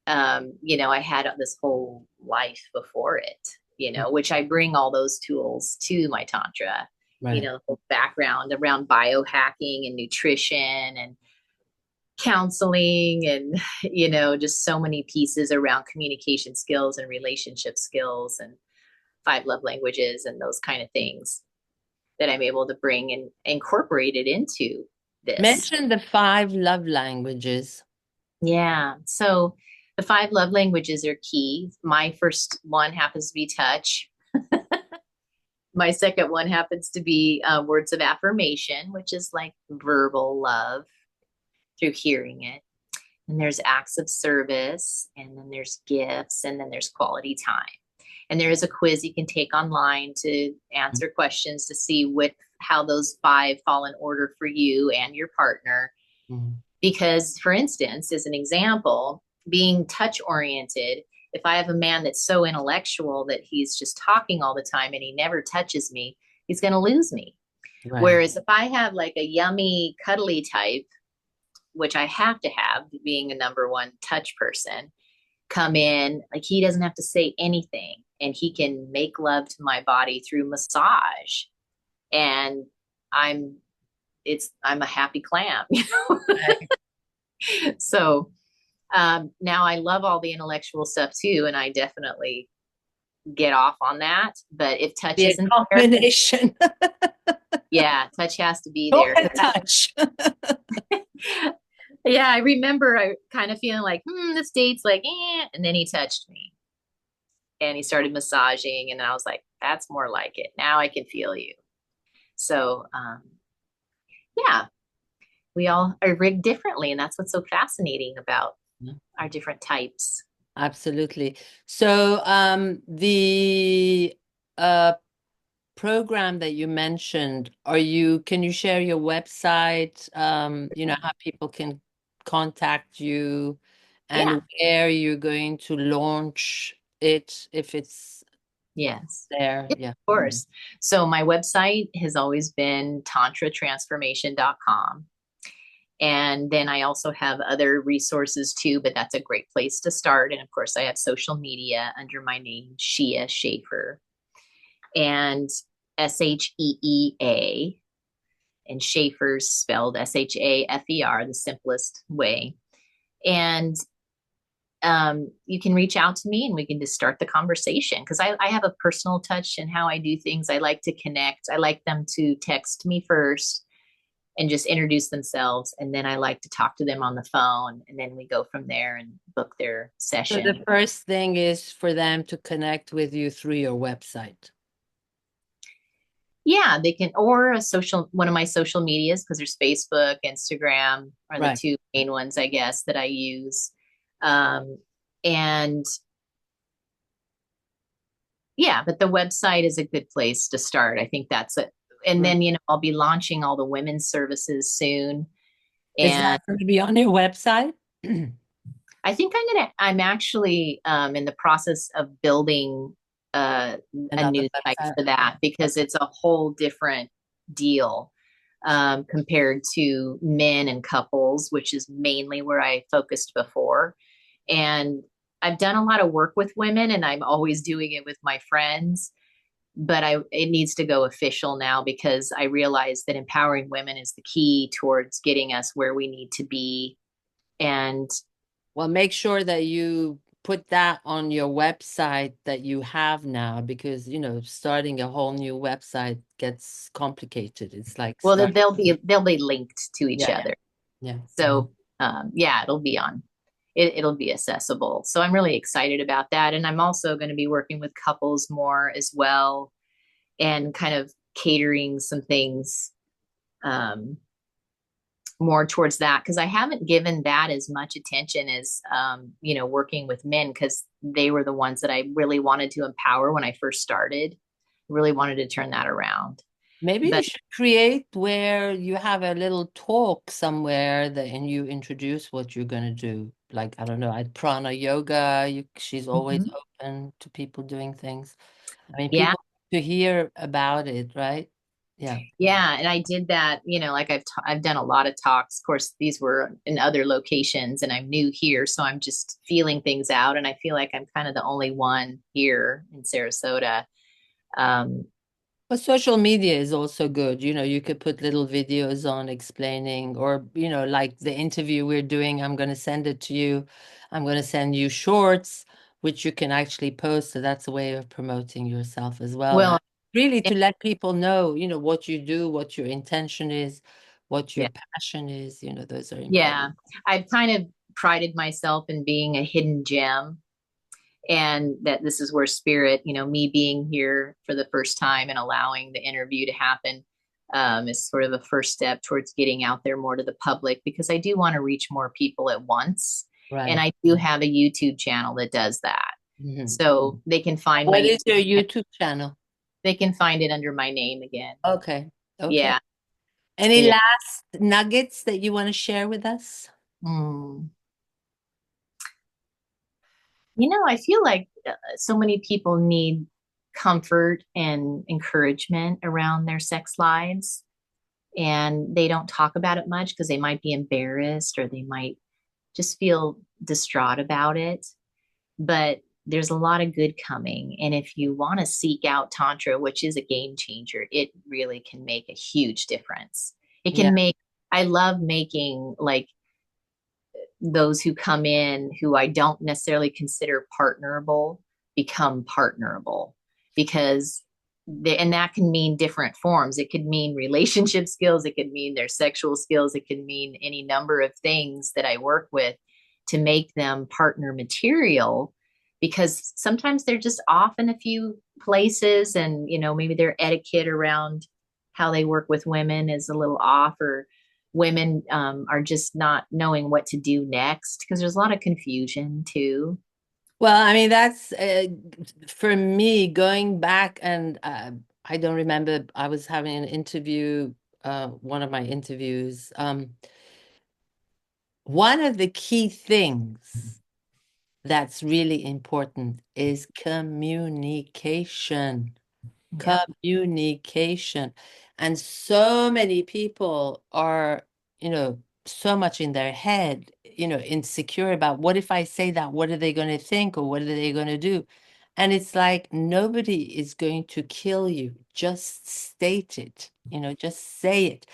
Speaker 2: I had this whole life before it,
Speaker 1: Mm,
Speaker 2: which I bring all those tools to my tantra.
Speaker 1: right.
Speaker 2: The whole background around biohacking and nutrition and counseling and just so many pieces around communication skills and relationship skills and five love languages and those kind of things that I'm able to bring and incorporate it into this.
Speaker 1: Mention the five love languages.
Speaker 2: Yeah. So the five love languages are key. My first one happens to be touch. My second one happens to be words of affirmation, which is like verbal love through hearing it. And there's acts of service, and then there's gifts, and then there's quality time. And there is a quiz you can take online to answer questions to see how those five fall in order for you and your partner.
Speaker 1: Mhm.
Speaker 2: Because, for instance, as an example, being touch oriented, if I have a man that's so intellectual that he's just talking all the time and he never touches me, he's going to lose me.
Speaker 1: Right.
Speaker 2: Whereas if I have like a yummy, cuddly type, which I have to have, being a number one touch person, come in, like he doesn't have to say anything and he can make love to my body through massage. And I'm I'm a happy clam,
Speaker 1: Right.
Speaker 2: So now I love all the intellectual stuff too, and I definitely get off on that. But if touch
Speaker 1: Be a
Speaker 2: isn't there,
Speaker 1: combination.
Speaker 2: yeah, touch has to be
Speaker 1: Talk
Speaker 2: there.
Speaker 1: and touch.
Speaker 2: Yeah, I remember I kind of feeling like, this date's like, and then he touched me and he started massaging, and I was like, that's more like it. Now I can feel you. So, yeah, we all are rigged differently, and that's what's so fascinating about our different types.
Speaker 1: Absolutely. So, the uh program that you mentioned, can you share your website, how people can contact you
Speaker 2: Yeah.
Speaker 1: and where you're going to launch it if it's
Speaker 2: Yes.
Speaker 1: there?
Speaker 2: Yeah,
Speaker 1: Yeah.
Speaker 2: of course. So my website has always been tantratransformation.com. And then I also have other resources too, but that's a great place to start. And of course, I have social media under my name, Sheea Shafer, and Sheea, and Shafer's spelled Shafer, the simplest way. And you can reach out to me and we can just start the conversation because I have a personal touch in how I do things. I like to connect. I like them to text me first and just introduce themselves. And then I like to talk to them on the phone. And then we go from there and book their
Speaker 1: So the
Speaker 2: session.
Speaker 1: first thing is for them to connect with you through your website.
Speaker 2: Yeah, they can, or one of my social medias, because there's Facebook, Instagram are the
Speaker 1: Right.
Speaker 2: two main ones, I guess, that I use. Um, and yeah, but the website is a good place to start. I think that's it. And
Speaker 1: Mm.
Speaker 2: then, I'll be launching all the women's services soon.
Speaker 1: Is
Speaker 2: And
Speaker 1: that going to be on your website?
Speaker 2: I think I'm actually in the process of building a
Speaker 1: Another
Speaker 2: new site
Speaker 1: website?
Speaker 2: for that, because it's a whole different deal compared to men and couples, which is mainly where I focused before. And I've done a lot of work with women, and I'm always doing it with my friends. But it needs to go official now, because I realize that empowering women is the key towards getting us where we need to be. And
Speaker 1: Well, make sure that you put that on your website that you have now, because, starting a whole new website gets complicated. It's like
Speaker 2: well,
Speaker 1: start.
Speaker 2: they'll be linked to each
Speaker 1: Yeah,
Speaker 2: other.
Speaker 1: yeah.
Speaker 2: So yeah, it'll be accessible. So I'm really excited about that. And I'm also going to be working with couples more as well, and kind of catering some things um, more towards that, because I haven't given that as much attention as working with men, because they were the ones that I really wanted to empower when I first started. Really wanted to turn that around.
Speaker 1: Maybe you
Speaker 2: But
Speaker 1: should create where you have a little talk somewhere that and you introduce what you're going to do. Like, I don't know, at prana yoga, she's always
Speaker 2: Mhm.
Speaker 1: open to people doing things. I mean,
Speaker 2: Yeah,
Speaker 1: people to hear about it, right? Yeah.
Speaker 2: yeah, and I did that. Like I've done a lot of talks. Of course, these were in other locations, and I'm new here, so I'm just feeling things out. And I feel like I'm kind of the only one here in Sarasota. Um,
Speaker 1: But social media is also good. You could put little videos on explaining, or, like the interview we're doing, I'm going to send it to you. I'm going to send you shorts, which you can actually post. So that's a way of promoting yourself as well. And
Speaker 2: well,
Speaker 1: really
Speaker 2: it-
Speaker 1: to let people know, what you do, what your intention is, what
Speaker 2: yeah,
Speaker 1: your passion is, those are important.
Speaker 2: yeah, I've kind of prided myself in being a hidden gem, and that this is where spirit, me being here for the first time and allowing the interview to happen, is sort of a first step towards getting out there more to the public, because I do want to reach more people at once. And
Speaker 1: Right.
Speaker 2: I do have a YouTube channel that does that.
Speaker 1: Mhm.
Speaker 2: So they can find my
Speaker 1: What is
Speaker 2: YouTube,
Speaker 1: your YouTube channel?
Speaker 2: they can find it under my name again.
Speaker 1: Okay. Okay.
Speaker 2: Yeah.
Speaker 1: Any
Speaker 2: Yeah.
Speaker 1: last nuggets that you want to share with us?
Speaker 2: Hmm. I feel like so many people need comfort and encouragement around their sex lives, and they don't talk about it much because they might be embarrassed, or they might just feel distraught about it. But there's a lot of good coming. And if you want to seek out Tantra, which is a game changer, it really can make a huge difference. It
Speaker 1: Yeah.
Speaker 2: can make, I love making like those who come in who I don't necessarily consider partnerable become partnerable, because and that can mean different forms. It could mean relationship skills, it could mean their sexual skills, it could mean any number of things that I work with to make them partner material, because sometimes they're just off in a few places, and maybe their etiquette around how they work with women is a little off, or women are just not knowing what to do next, because there's a lot of confusion too.
Speaker 1: Well, I mean, that's for me going back, and I don't remember. I was having an interview, one of my interviews. One of the key things that's really important is communication.
Speaker 2: Yep.
Speaker 1: Communication. And so many people are, so much in their head, insecure about what if I say that, what are they going to think or what are they going to do? And it's like nobody is going to kill you. Just state it, just say it.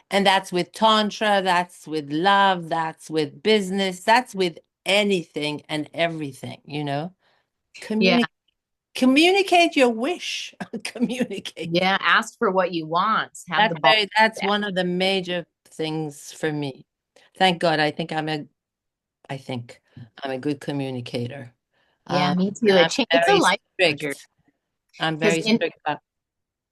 Speaker 1: And that's with Tantra, that's with love, that's with business, that's with anything and everything,
Speaker 2: Yeah.
Speaker 1: Communicate. Communicate your wish. Communicate.
Speaker 2: Yeah. Ask for what you want. Have the ball.
Speaker 1: That's one of the major things for me. Thank God. I think I'm a good communicator.
Speaker 2: Yeah,
Speaker 1: Um,
Speaker 2: me too.
Speaker 1: and I'm
Speaker 2: It's a
Speaker 1: very
Speaker 2: life changer,
Speaker 1: strict. I'm
Speaker 2: because
Speaker 1: very strict about.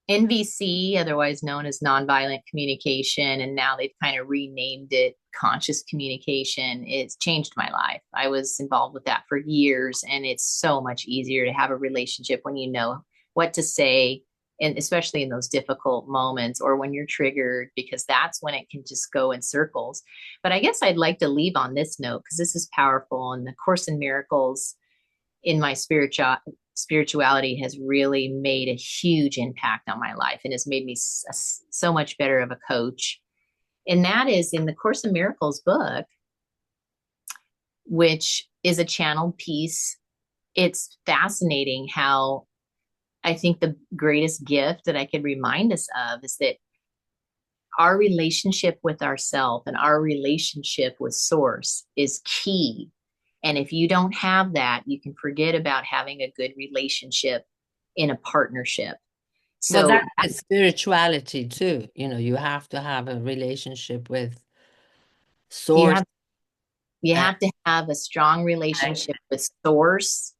Speaker 2: NVC, otherwise known as nonviolent communication, and now they've kind of renamed it conscious communication. It's changed my life. I was involved with that for years, and it's so much easier to have a relationship when you know what to say, and especially in those difficult moments or when you're triggered, because that's when it can just go in circles. But I guess I'd like to leave on this note because this is powerful. And the Course in Miracles in my spirituality has really made a huge impact on my life and has made me so much better of a coach. And that is in the Course in Miracles book, which is a channeled piece. It's fascinating how I think the greatest gift that I could remind us of is that our relationship with ourself and our relationship with source is key. And if you don't have that, you can forget about having a good relationship in a partnership.
Speaker 1: Well,
Speaker 2: So
Speaker 1: that's spirituality too. You have to have a relationship with
Speaker 2: you
Speaker 1: source.
Speaker 2: have you
Speaker 1: And
Speaker 2: have to have a strong relationship with source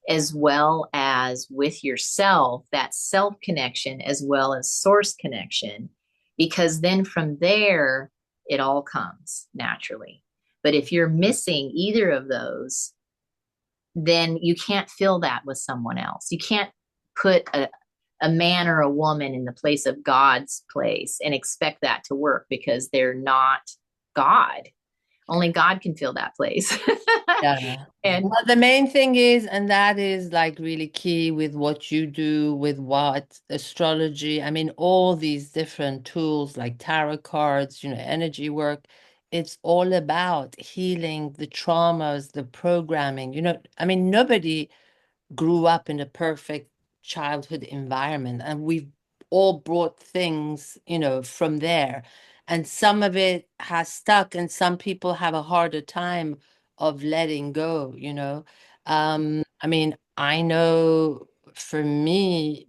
Speaker 2: as well as with yourself, that self connection as well as source connection, because then from there, it all comes naturally. But if you're missing either of those, then you can't fill that with someone else. You can't put a man or a woman in the place of God's place and expect that to work because they're not God. Only God can fill that place.
Speaker 1: yeah.
Speaker 2: And
Speaker 1: Well, the main thing is, and that is like really key with what you do, with what astrology, I mean, all these different tools like tarot cards, energy work, it's all about healing the traumas, the programming. I mean, nobody grew up in a perfect childhood environment, and we've all brought things, from there. And some of it has stuck, and some people have a harder time of letting go. I mean, I know for me,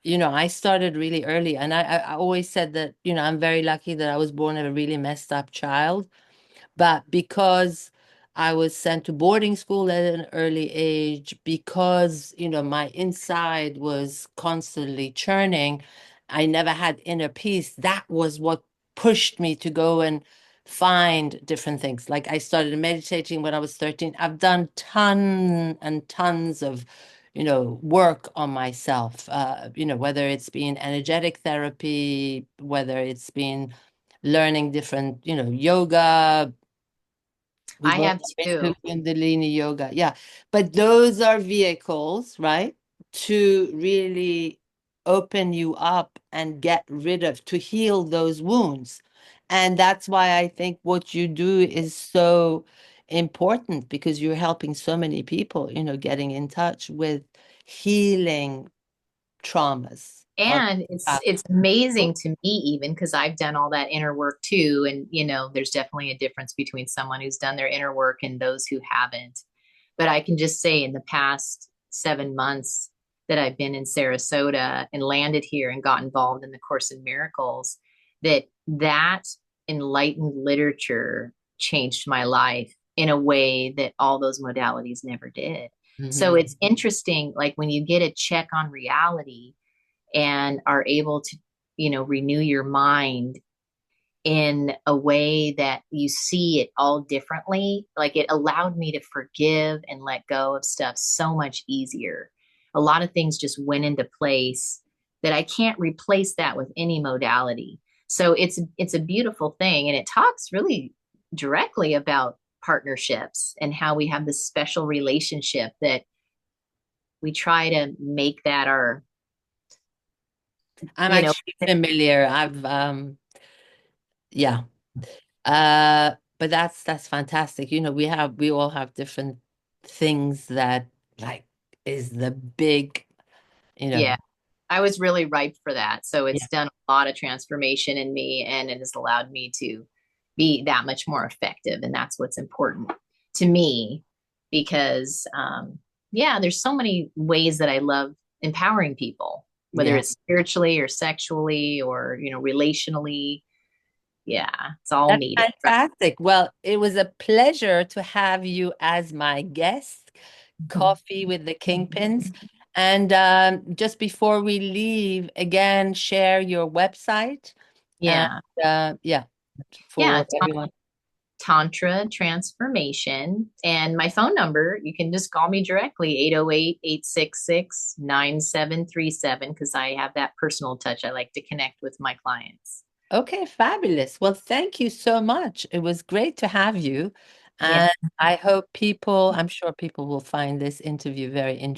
Speaker 1: I started really early, and I always said that, I'm very lucky that I was born a really messed up child. But because I was sent to boarding school at an early age, because, my inside was constantly churning, I never had inner peace. That was what pushed me to go and find different things. Like I started meditating when I was 13. I've done ton and tons of, work on myself, whether it's been energetic therapy, whether it's been learning different, yoga. We
Speaker 2: I
Speaker 1: both
Speaker 2: have
Speaker 1: are
Speaker 2: two.
Speaker 1: into Kundalini yoga. Yeah. But those are vehicles, right? To really open you up and get rid of, to heal those wounds. And that's why I think what you do is so important, because you're helping so many people, getting in touch with healing traumas on
Speaker 2: And it's amazing to me even because I've done all that inner work too. And there's definitely a difference between someone who's done their inner work and those who haven't. But I can just say in the past 7 months that I've been in Sarasota and landed here and got involved in the Course in Miracles, that enlightened literature changed my life in a way that all those modalities never did. So
Speaker 1: Mhm.
Speaker 2: it's interesting, like when you get a check on reality and are able to, renew your mind in a way that you see it all differently. Like it allowed me to forgive and let go of stuff so much easier. A lot of things just went into place that I can't replace that with any modality. So it's a beautiful thing, and it talks really directly about partnerships and how we have this special relationship that we try to make that our,
Speaker 1: I'm
Speaker 2: you know,
Speaker 1: actually familiar. Yeah. But that's fantastic. We all have different things that like is the big, you
Speaker 2: yeah,
Speaker 1: know,
Speaker 2: I was really ripe for that. So
Speaker 1: yeah.
Speaker 2: it's done a lot of transformation in me and it has allowed me to be that much more effective. And that's what's important to me because, yeah, there's so many ways that I love empowering people, whether
Speaker 1: Yeah.
Speaker 2: it's spiritually or sexually or, relationally. Yeah, it's all
Speaker 1: That's
Speaker 2: needed.
Speaker 1: fantastic. Well, it was a pleasure to have you as my guest, Coffee with the Kingpins. And just before we leave, again, share your website and
Speaker 2: Yeah.
Speaker 1: yeah,
Speaker 2: Yeah.
Speaker 1: for everyone.
Speaker 2: Tantra Transformation. And my phone number, you can just call me directly, 808-866-9737, because I have that personal touch. I like to connect with my clients.
Speaker 1: Okay, fabulous. Well, thank you so much. It was great to have you.
Speaker 2: Yeah.
Speaker 1: And I hope people, I'm sure people will find this interview very interesting.